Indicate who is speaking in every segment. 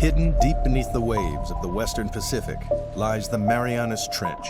Speaker 1: Hidden deep beneath the waves of the Western Pacific lies the Mariana Trench.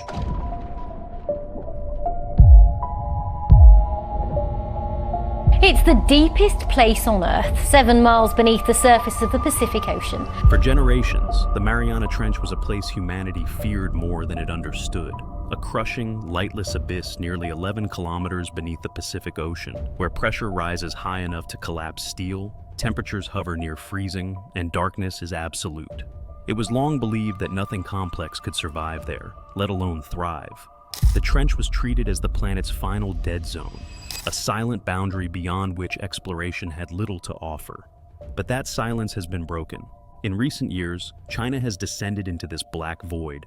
Speaker 2: It's the deepest place on Earth, 7 miles beneath the surface of the Pacific Ocean.
Speaker 3: For generations, the Mariana Trench was a place humanity feared more than it understood. A crushing, lightless abyss nearly 11 kilometers beneath the Pacific Ocean, where pressure rises high enough to collapse steel, temperatures hover near freezing, and darkness is absolute. It was long believed that nothing complex could survive there, let alone thrive. The trench was treated as the planet's final dead zone, a silent boundary beyond which exploration had little to offer. But that silence has been broken. In recent years, China has descended into this black void.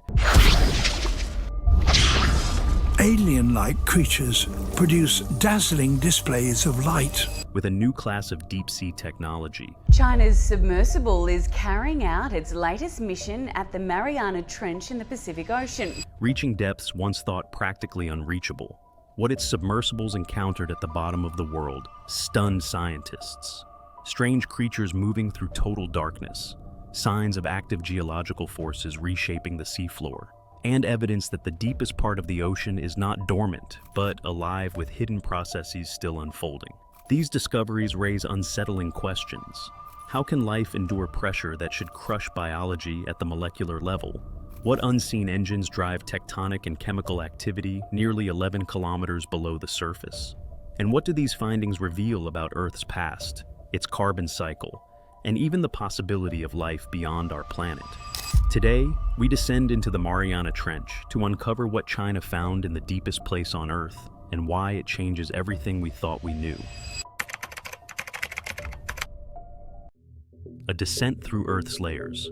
Speaker 4: Alien-like creatures produce dazzling displays of light.
Speaker 3: With a new class of deep-sea technology.
Speaker 5: China's submersible is carrying out its latest mission at the Mariana Trench in the Pacific Ocean.
Speaker 3: Reaching depths once thought practically unreachable. What its submersibles encountered at the bottom of the world stunned scientists. Strange creatures moving through total darkness, signs of active geological forces reshaping the seafloor, and evidence that the deepest part of the ocean is not dormant, but alive with hidden processes still unfolding. These discoveries raise unsettling questions. How can life endure pressure that should crush biology at the molecular level? What unseen engines drive tectonic and chemical activity nearly 11 kilometers below the surface? And what do these findings reveal about Earth's past, its carbon cycle, and even the possibility of life beyond our planet? Today, we descend into the Mariana Trench to uncover what China found in the deepest place on Earth and why it changes everything we thought we knew. A descent through Earth's layers.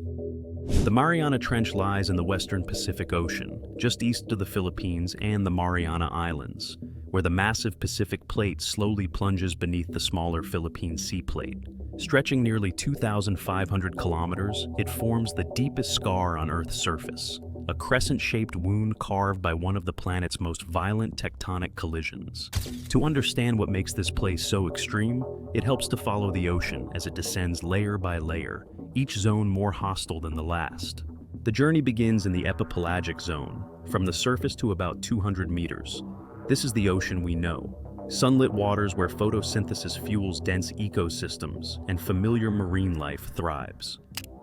Speaker 3: The Mariana Trench lies in the western Pacific Ocean, just east of the Philippines and the Mariana Islands, where the massive Pacific Plate slowly plunges beneath the smaller Philippine Sea Plate. Stretching nearly 2,500 kilometers, it forms the deepest scar on Earth's surface, a crescent-shaped wound carved by one of the planet's most violent tectonic collisions. To understand what makes this place so extreme, it helps to follow the ocean as it descends layer by layer, each zone more hostile than the last. The journey begins in the epipelagic zone, from the surface to about 200 meters. This is the ocean we know. Sunlit waters where photosynthesis fuels dense ecosystems and familiar marine life thrives.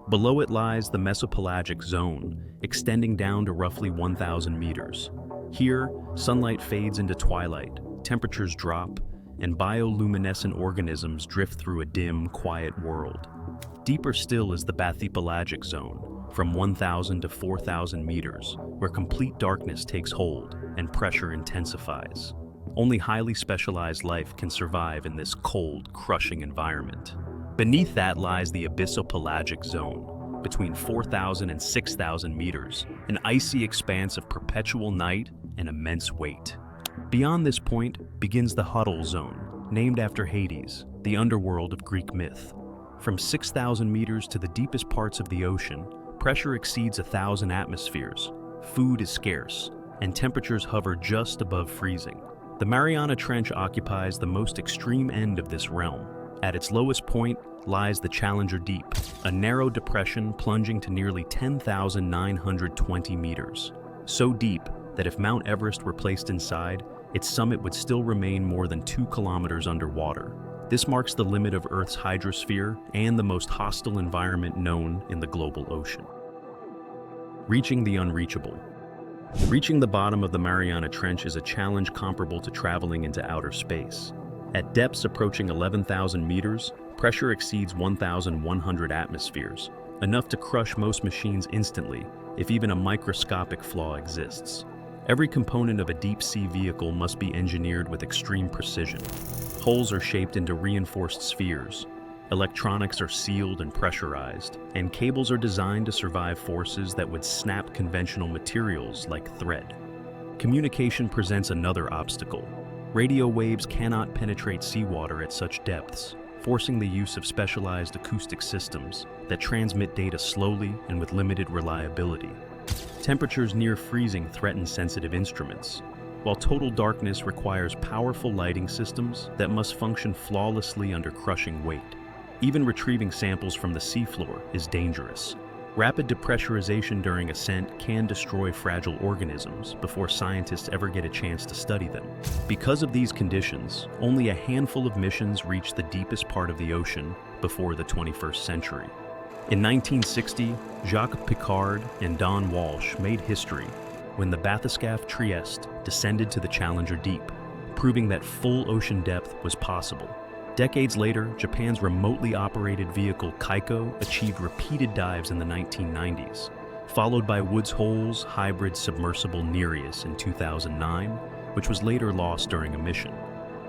Speaker 3: Below it lies the mesopelagic zone, extending down to roughly 1,000 meters. Here, sunlight fades into twilight, temperatures drop, and bioluminescent organisms drift through a dim, quiet world. Deeper still is the bathypelagic zone, from 1,000 to 4,000 meters, where complete darkness takes hold and pressure intensifies. Only highly specialized life can survive in this cold, crushing environment. Beneath that lies the abyssopelagic zone, between 4,000 and 6,000 meters, an icy expanse of perpetual night and immense weight. Beyond this point begins the Huddle Zone, named after Hades, the underworld of Greek myth. From 6,000 meters to the deepest parts of the ocean, pressure exceeds 1,000 atmospheres, food is scarce, and temperatures hover just above freezing. The Mariana Trench occupies the most extreme end of this realm. At its lowest point lies the Challenger Deep, a narrow depression plunging to nearly 10,920 meters. So deep that if Mount Everest were placed inside, its summit would still remain more than 2 kilometers underwater. This marks the limit of Earth's hydrosphere and the most hostile environment known in the global ocean. Reaching the unreachable. Reaching the bottom of the Mariana Trench is a challenge comparable to traveling into outer space. At depths approaching 11,000 meters, pressure exceeds 1,100 atmospheres, enough to crush most machines instantly, if even a microscopic flaw exists. Every component of a deep-sea vehicle must be engineered with extreme precision. Hulls are shaped into reinforced spheres, electronics are sealed and pressurized, and cables are designed to survive forces that would snap conventional materials like thread. Communication presents another obstacle. Radio waves cannot penetrate seawater at such depths, forcing the use of specialized acoustic systems that transmit data slowly and with limited reliability. Temperatures near freezing threaten sensitive instruments, while total darkness requires powerful lighting systems that must function flawlessly under crushing weight. Even retrieving samples from the seafloor is dangerous. Rapid depressurization during ascent can destroy fragile organisms before scientists ever get a chance to study them. Because of these conditions, only a handful of missions reach the deepest part of the ocean before the 21st century. In 1960, Jacques Piccard and Don Walsh made history when the bathyscaphe Trieste descended to the Challenger Deep, proving that full ocean depth was possible. Decades later, Japan's remotely operated vehicle Kaiko achieved repeated dives in the 1990s, followed by Woods Hole's hybrid submersible Nereus in 2009, which was later lost during a mission.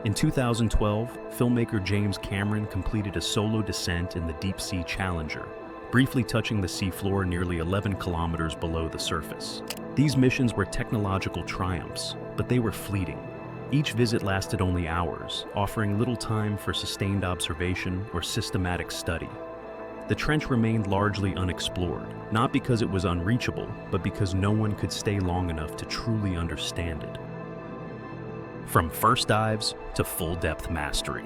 Speaker 3: In 2012, filmmaker James Cameron completed a solo descent in the deep-sea Challenger, briefly touching the seafloor nearly 11 kilometers below the surface. These missions were technological triumphs, but they were fleeting. Each visit lasted only hours, offering little time for sustained observation or systematic study. The trench remained largely unexplored, not because it was unreachable, but because no one could stay long enough to truly understand it. From first dives to full-depth mastery.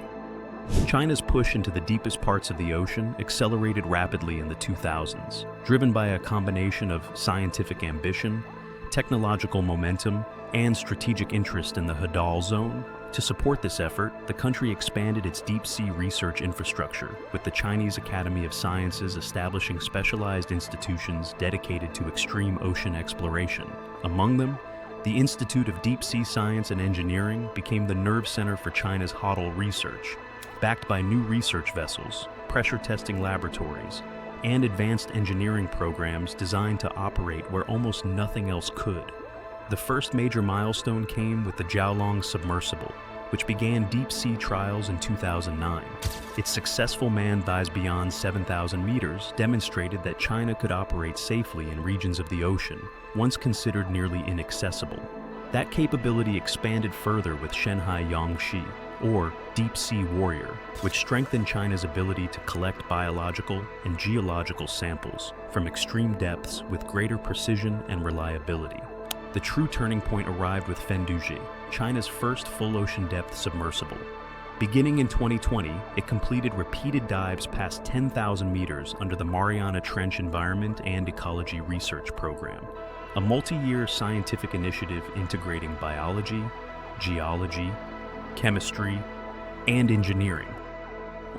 Speaker 3: China's push into the deepest parts of the ocean accelerated rapidly in the 2000s, driven by a combination of scientific ambition, technological momentum, and strategic interest in the Hadal Zone. To support this effort, the country expanded its deep-sea research infrastructure, with the Chinese Academy of Sciences establishing specialized institutions dedicated to extreme ocean exploration. Among them, the Institute of Deep-Sea Science and Engineering became the nerve center for China's Hadal research, backed by new research vessels, pressure testing laboratories, and advanced engineering programs designed to operate where almost nothing else could. The first major milestone came with the Jiaolong submersible, which began deep-sea trials in 2009. Its successful manned dives beyond 7,000 meters demonstrated that China could operate safely in regions of the ocean, once considered nearly inaccessible. That capability expanded further with Shanghai Yangshi, or Deep Sea Warrior, which strengthened China's ability to collect biological and geological samples from extreme depths with greater precision and reliability. The true turning point arrived with Fendouzhi, China's first full ocean depth submersible. Beginning in 2020, it completed repeated dives past 10,000 meters under the Mariana Trench Environment and Ecology Research Program, a multi-year scientific initiative integrating biology, geology, chemistry, and engineering.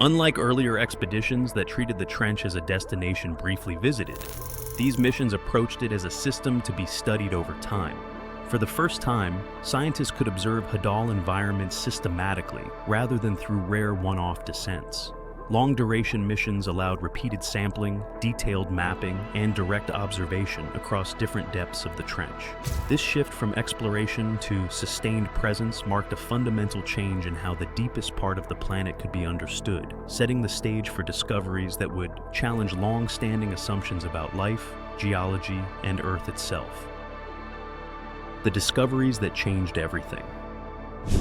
Speaker 3: Unlike earlier expeditions that treated the trench as a destination briefly visited, these missions approached it as a system to be studied over time. For the first time, scientists could observe Hadal environments systematically rather than through rare one-off descents. Long-duration missions allowed repeated sampling, detailed mapping, and direct observation across different depths of the trench. This shift from exploration to sustained presence marked a fundamental change in how the deepest part of the planet could be understood, setting the stage for discoveries that would challenge long-standing assumptions about life, geology, and Earth itself. The discoveries that changed everything.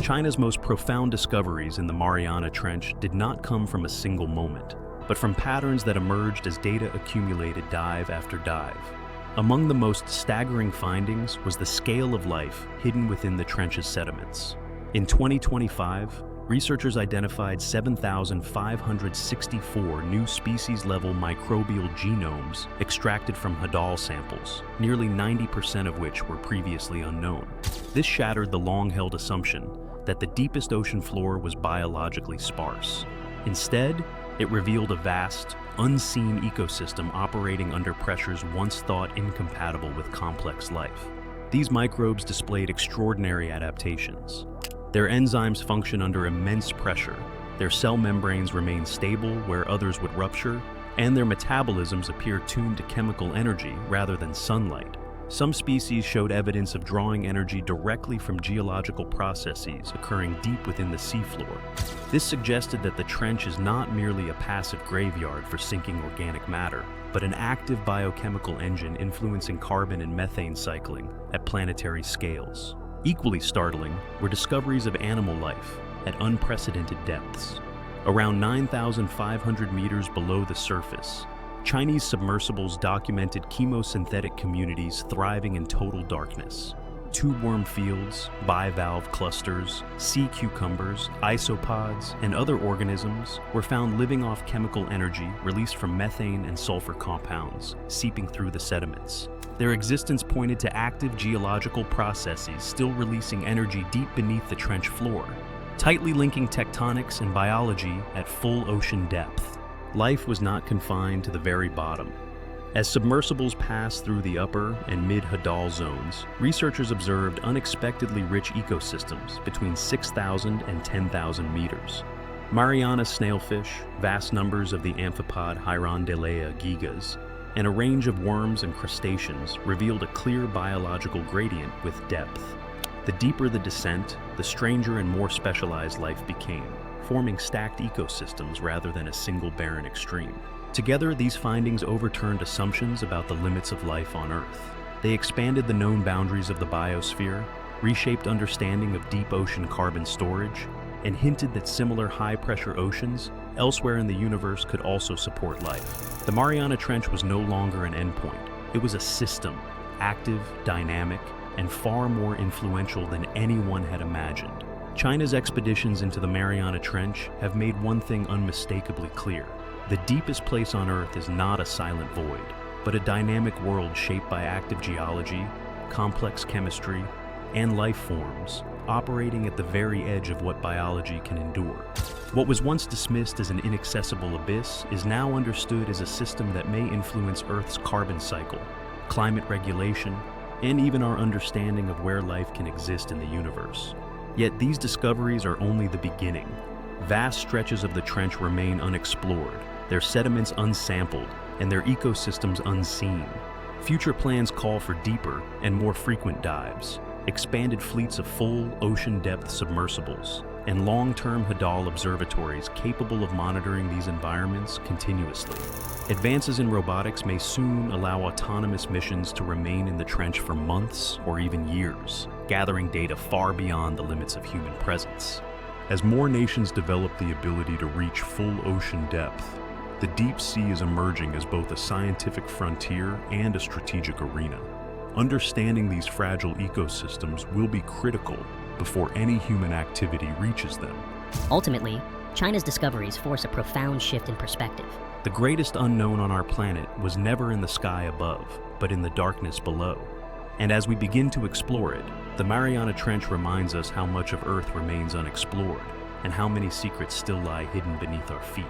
Speaker 3: China's most profound discoveries in the Mariana Trench did not come from a single moment, but from patterns that emerged as data accumulated dive after dive. Among the most staggering findings was the scale of life hidden within the trench's sediments. In 2025, researchers identified 7,564 new species-level microbial genomes extracted from Hadal samples, nearly 90% of which were previously unknown. This shattered the long-held assumption that the deepest ocean floor was biologically sparse. Instead, it revealed a vast, unseen ecosystem operating under pressures once thought incompatible with complex life. These microbes displayed extraordinary adaptations. Their enzymes function under immense pressure, their cell membranes remain stable where others would rupture, and their metabolisms appear tuned to chemical energy rather than sunlight. Some species showed evidence of drawing energy directly from geological processes occurring deep within the seafloor. This suggested that the trench is not merely a passive graveyard for sinking organic matter, but an active biochemical engine influencing carbon and methane cycling at planetary scales. Equally startling were discoveries of animal life at unprecedented depths. Around 9,500 meters below the surface, Chinese submersibles documented chemosynthetic communities thriving in total darkness. tube worm fields, bivalve clusters, sea cucumbers, isopods, and other organisms were found living off chemical energy released from methane and sulfur compounds, seeping through the sediments. Their existence pointed to active geological processes still releasing energy deep beneath the trench floor, tightly linking tectonics and biology at full ocean depth. Life was not confined to the very bottom. As submersibles passed through the upper and mid-Hadal zones, researchers observed unexpectedly rich ecosystems between 6,000 and 10,000 meters. Mariana snailfish, vast numbers of the amphipod Hirondellea gigas, and a range of worms and crustaceans revealed a clear biological gradient with depth. The deeper the descent, the stranger and more specialized life became, forming stacked ecosystems rather than a single barren extreme. Together, these findings overturned assumptions about the limits of life on Earth. They expanded the known boundaries of the biosphere, reshaped understanding of deep ocean carbon storage, and hinted that similar high-pressure oceans elsewhere in the universe could also support life. The Mariana Trench was no longer an endpoint. It was a system, active, dynamic, and far more influential than anyone had imagined. China's expeditions into the Mariana Trench have made one thing unmistakably clear. The deepest place on Earth is not a silent void, but a dynamic world shaped by active geology, complex chemistry, and life forms, operating at the very edge of what biology can endure. What was once dismissed as an inaccessible abyss is now understood as a system that may influence Earth's carbon cycle, climate regulation, and even our understanding of where life can exist in the universe. Yet these discoveries are only the beginning. Vast stretches of the trench remain unexplored, their sediments unsampled, and their ecosystems unseen. Future plans call for deeper and more frequent dives, expanded fleets of full ocean-depth submersibles, and long-term Hadal observatories capable of monitoring these environments continuously. Advances in robotics may soon allow autonomous missions to remain in the trench for months or even years, gathering data far beyond the limits of human presence.
Speaker 6: As more nations develop the ability to reach full ocean depth, the deep sea is emerging as both a scientific frontier and a strategic arena. Understanding these fragile ecosystems will be critical before any human activity reaches them.
Speaker 7: Ultimately, China's discoveries force a profound shift in perspective.
Speaker 3: The greatest unknown on our planet was never in the sky above, but in the darkness below. And as we begin to explore it, the Mariana Trench reminds us how much of Earth remains unexplored and how many secrets still lie hidden beneath our feet.